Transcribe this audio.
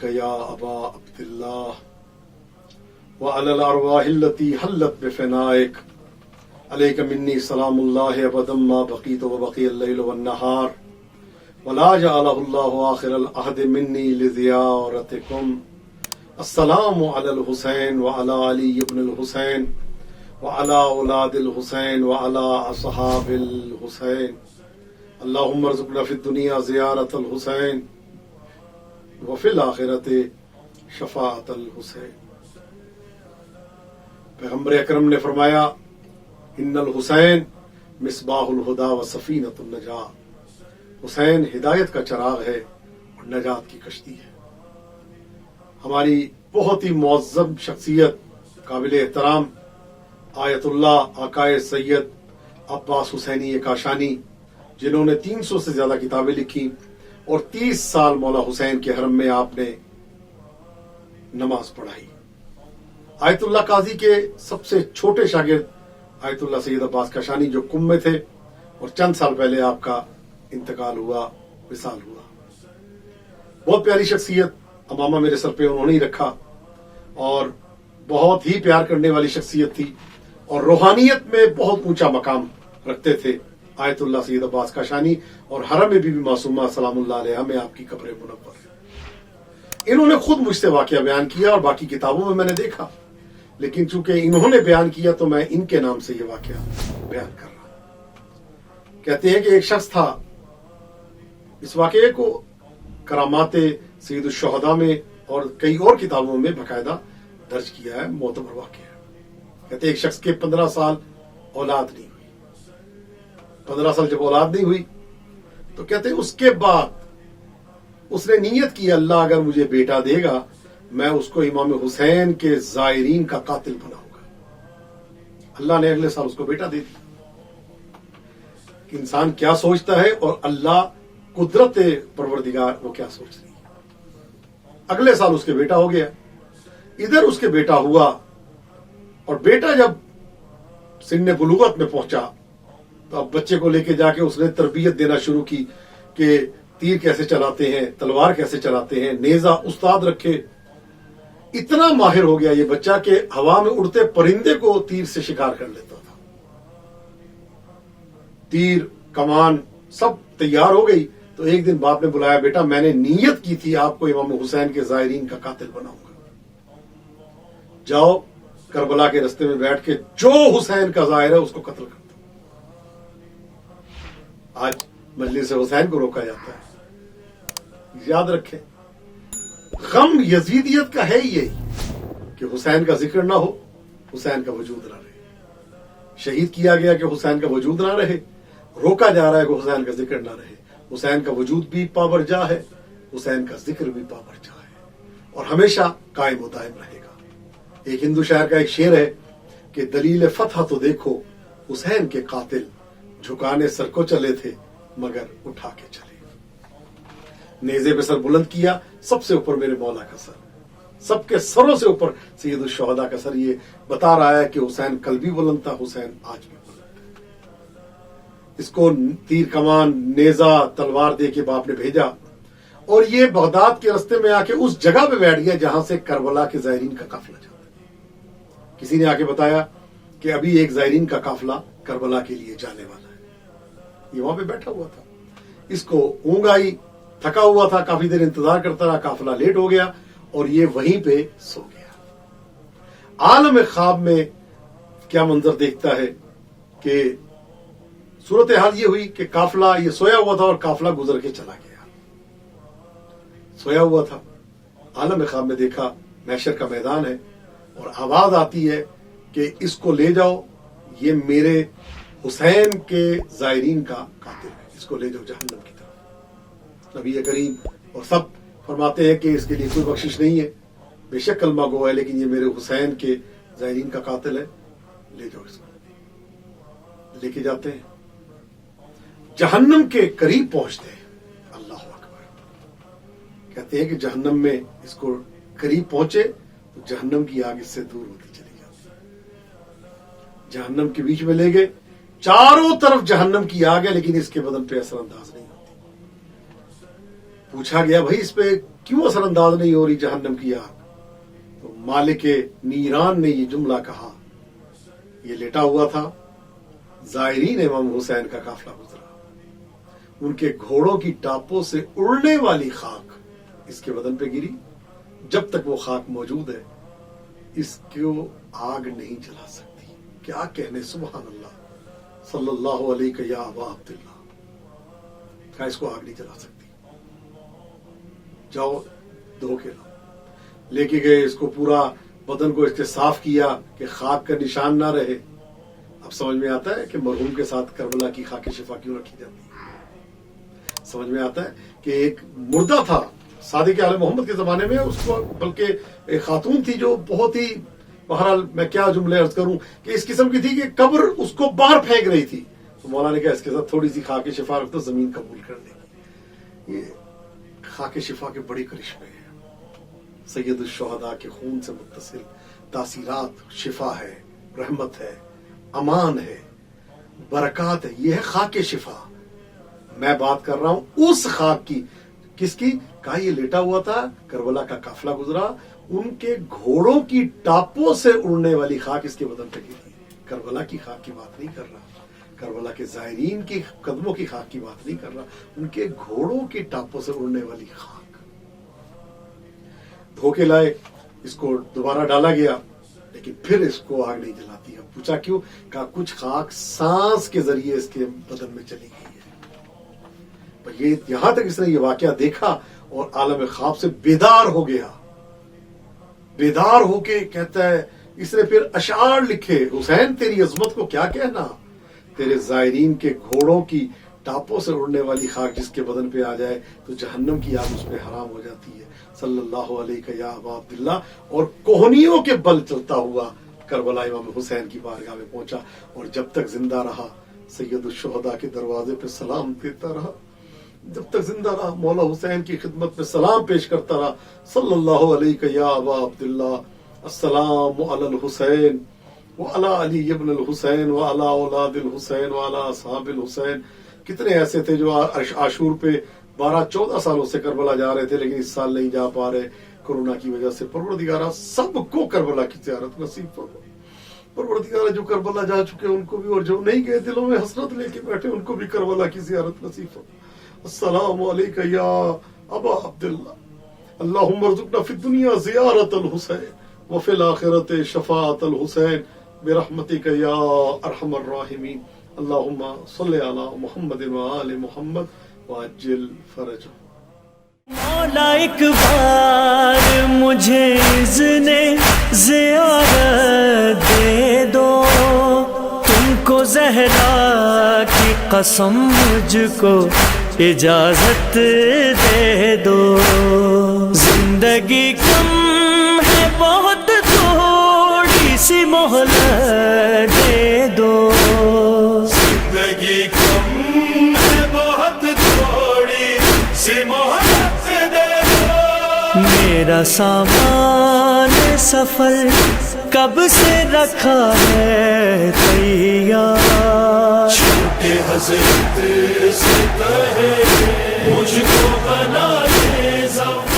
अलैका या अबा अब्दिल्लाह व अलल अरवाहिल्लती हल्लत बिफनाइक अलैका मिन्नी सलामुल्लाहि अबदम मा बक़ीतु व बक़ियल लैल वन नहार वला जअलहुल्लाहु आखिरल अहद मिन्नी लिज़ियारतिकुम अस्सलामु अलल हुसैन व अला अली इब्नुल हुसैन व अला औलादिल हुसैन व अला असहाबिल हुसैन अल्लाहुम्मा रज़ुक़ना फ़िद दुनिया ज़ियारतल हुसैन व फ़िल आखिरति शफ़ाअतल हुसैन। पैगम्बर अकरम ने फरमाया इन्नल हुसैन मिसबाहुल हुदा व सफ़ीनतुन नजात, हुसैन हिदायत का चराग है और नजात की कश्ती है। हमारी बहुत ही मुअज़्ज़म शख्सियत काबिल एहतराम आयतुल्लाह आकाए सैयद अब्बास हुसैनी काशानी, जिन्होंने 300 से ज्यादा किताबें लिखी और 30 साल मौला हुसैन के हरम में आपने नमाज पढ़ाई। आयतुल्लाह काजी के सबसे छोटे शागिर्द आयतुल्लाह सैयद अब्बास काशानी जो कुम में थे और चंद साल पहले आपका इंतकाल हुआ, विसाल हुआ। बहुत प्यारी शख्सियत, अमामा मेरे सर पे उन्होंने ही रखा और बहुत ही प्यार करने वाली शख्सियत थी और रूहानियत में बहुत ऊंचा मकाम रखते थे आयतुल्लाह सैयद अब्बास काशानी। और हरम में बीबी मासूमा सलामुल्लाह अलैहा में आपकी कब्र मुनव्वर है। इन्होंने खुद मुझसे वाकया बयान किया और बाकी किताबों में मैंने देखा, लेकिन चूंकि इन्होंने बयान किया तो मैं इनके नाम से ये वाकया बयान कर रहा हूं। कहते हैं कि एक शख्स था, इस वाकये को करामाते सैयद शुहदा में और कई और किताबों में बकायदा दर्ज किया है, मोतबर वाकया। कहते एक शख्स के 15 साल औलाद नहीं हुई। 15 साल जब औलाद नहीं हुई तो कहते उसके बाद उसने नीयत की अल्लाह अगर मुझे बेटा देगा मैं उसको इमाम हुसैन के जायरीन का कातिल बनाऊंगा। अल्लाह ने अगले साल उसको बेटा दे दिया। इंसान क्या सोचता है और अल्लाह कुदरत परवरदिगार वो क्या सोच रही है। अगले साल उसके बेटा हो गया, इधर उसके बेटा हुआ और बेटा जब सिन्ने बुलूगत में पहुंचा तो अब बच्चे को लेके जाके उसने तरबियत देना शुरू की कि तीर कैसे चलाते हैं, तलवार कैसे चलाते हैं, नेजा उस्ताद रखे। इतना माहिर हो गया ये बच्चा कि हवा में उड़ते परिंदे को तीर से शिकार कर लेता था। तीर कमान सब तैयार हो गई तो एक दिन बाप ने बुलाया, बेटा मैंने नीयत की थी आपको इमाम हुसैन के जायरीन का कातिल बनाऊंगा, जाओ करबला के रास्ते में बैठ के जो हुसैन का जाहिर है उसको कत्ल कर दो। आज मजलिस हुसैन को रोका जाता है। याद रखें, गम यजीदियत का है यही कि हुसैन का जिक्र ना हो, हुसैन का वजूद ना रहे। शहीद किया गया कि हुसैन का वजूद ना रहे, रोका जा रहा है कि हुसैन का जिक्र ना रहे। हुसैन का वजूद भी पाबरजा है, हुसैन का जिक्र भी पाबरजा है और हमेशा कायम व दायम रहेगा। एक हिंदू शायर का एक शेर है कि दलील फतह तो देखो हुसैन के कातिल झुकाने सर को चले थे मगर उठा के चले। नेज़े पे सर बुलंद किया, सबसे ऊपर मेरे मौला का सर, सबके सरों से ऊपर सैयद शुहदा का सर। ये बता रहा है कि हुसैन कल भी बुलंद था, हुसैन आज भी बुलंद है। इसको तीर कमान नेजा तलवार दे के बाप ने भेजा और ये बगदाद के रास्ते में आके उस जगह पे बैठ गया जहां से करबला के जायरीन का काफिला जाता है। किसी ने आके बताया कि अभी एक जायरीन का काफिला करबला के लिए जाने वाला है। ये वहां पे बैठा हुआ था, इसको ऊंघ आई, थका हुआ था, काफी देर इंतजार करता रहा, काफिला लेट हो गया और ये वहीं पे सो गया। आलम ख्वाब में क्या मंजर देखता है कि सूरत हाल ये हुई कि काफिला ये सोया हुआ था और काफिला गुजर के चला गया। सोया हुआ था, आलम ख्वाब में देखा महशर का मैदान है और आवाज आती है कि इसको ले जाओ, ये मेरे हुसैन के जायरीन का कातिल है, इसको ले जाओ जहन्नम की तरफ। नबी करीम और सब फरमाते हैं कि इसके लिए कोई बख्शिश नहीं है, बेशक कलमा गो है लेकिन ये मेरे हुसैन के जायरीन का कातिल है, ले जाओ इसको। लेके जाते हैं, जहन्नम के करीब पहुंचते हैं। अल्लाह अकबर। कहते हैं कि जहन्नम में इसको करीब पहुंचे तो जहन्नम की आग इससे दूर होती चली जाती। जहन्नम के बीच में ले गए, चारों तरफ जहन्नम की आग है लेकिन इसके बदन पे असरअंदाज नहीं होती। पूछा गया भाई इस पे क्यों असरअंदाज नहीं हो रही जहन्नम की आग, तो मालिक नीरान ने ये जुमला कहा, ये लेटा हुआ था, जायरीन इमाम हुसैन का काफिला गुजरा, उनके घोड़ों की टापों से उड़ने वाली खाक इसके बदन पे गिरी, जब तक वो खाक मौजूद है इसको आग नहीं जला सकती। क्या कहने, सुभान अल्लाह, सल्लल्लाहु अलैहि या अबा अब्दुल्लाह, क्या इसको आग नहीं जला सकती। जाओ धो के लाओ, लेके गए इसको, पूरा बदन को इसके साफ किया कि खाक का निशान ना रहे। अब समझ में आता है कि मरहूम के साथ करबला की खाक शिफा क्यों रखी जाती है। समझ में आता है कि एक मुर्दा था सादिक आले मोहम्मद के जमाने में, उसको बल्कि एक खातून थी जो बहुत ही, बहरहाल मैं क्या जुमले अर्ज करूं कि इस किस्म की थी कि कब्र उसको बाहर फेंक रही थी, तो मौला ने कहा इसके साथ थोड़ी सी खाक शिफा रख दो, जमीन कबूल कर लेगी। ये खाक शिफा के बड़े करिश्मे हैं, सैयद शुहदा के खून से मुत्तसिल तासीरात, शिफा है, रहमत है, अमान है, बरकत है, ये है खाक शिफा। मैं बात कर रहा हूं उस खाक की, किसकी? कहा ये लेटा हुआ था, करबला का काफिला गुजरा, उनके घोड़ों की टापों से उड़ने वाली खाक इसके बदन पे गिरी। करबला की खाक की बात नहीं कर रहा, करबला के जायरीन की कदमों की खाक की बात नहीं कर रहा, उनके घोड़ों की टापों से उड़ने वाली खाक। धोके लाए, इसको दोबारा डाला गया, लेकिन फिर इसको आग नहीं जलाती। अब पूछा क्यों? कहा कुछ खाक सांस के जरिए इसके बदन में चली गई है। पर ये यहां तक इसने ये वाकया देखा और आलम ख्वाब से बेदार हो गया। बेदार होके कहता है, इसने फिर अशार लिखे, हुसैन तेरी अजमत को क्या कहना, तेरे जायरीन के घोड़ों की टापों से उड़ने वाली खाक जिसके बदन पे आ जाए तो जहन्नम की आग उस पे हराम हो जाती है। सल्लल्लाहु अलैहि या अबा अब्दुल्लाह, और कोहनियों के बल चलता हुआ करबला इमाम हुसैन की बारगाह में पहुंचा, और जब तक जिंदा रहा सैयद शुहदा के दरवाजे पे सलाम देता रहा, जब तक जिंदा रहा मौला हुसैन की खिदमत में सलाम पेश करता रहा, सल्लल्लाहु अलैहि या अबा अब्दुल्लाह, अस्सलामु अलल हुसैन व अला अली इब्न अल हुसैन व अला औलादिल हुसैन व अला असहाबिल हुसैन। कितने ऐसे थे जो आशूर पे 12-14 सालों से करबला जा रहे थे, लेकिन इस साल नहीं जा पा रहे कोरोना की वजह से। परवरदिगारा सबको करबला की ज़ियारत नसीब फरमा। परवरदिगारा जो करबला जा चुके उनको भी, और जो नहीं गए दिलों में हसरत लेके बैठे उनको भी करबला की ज़ियारत नसीब फरमा। अस्सलामु अलैका या अबा अब्दुल्लाह, अल्लाहुम्मा अर्ज़ुक़ना फ़िद दुनिया ज़ियारतल हुसैन व फ़िल आख़िरति शफ़ाअतल हुसैन बिरहमतिका या अरहमर राहिमीन। अल्लाहुम्मा सल्लि अला मुहम्मदिन व आलि मुहम्मद व अज्जिल फ़रजहु। मौला एक बार मुझे इज़्ने ज़ियारत दे दो, तुमको ज़हरा की कसम मुझको इजाजत दे दो। जिंदगी कम है बहुत, थोड़ी सी मोहलत दे दो। जिंदगी कम है बहुत, थोड़ी सी मोहलत दे दो। मेरा सामान सफर कब से रखा है तैयार, छोटे हज़रत से कहे मुझको बना दे।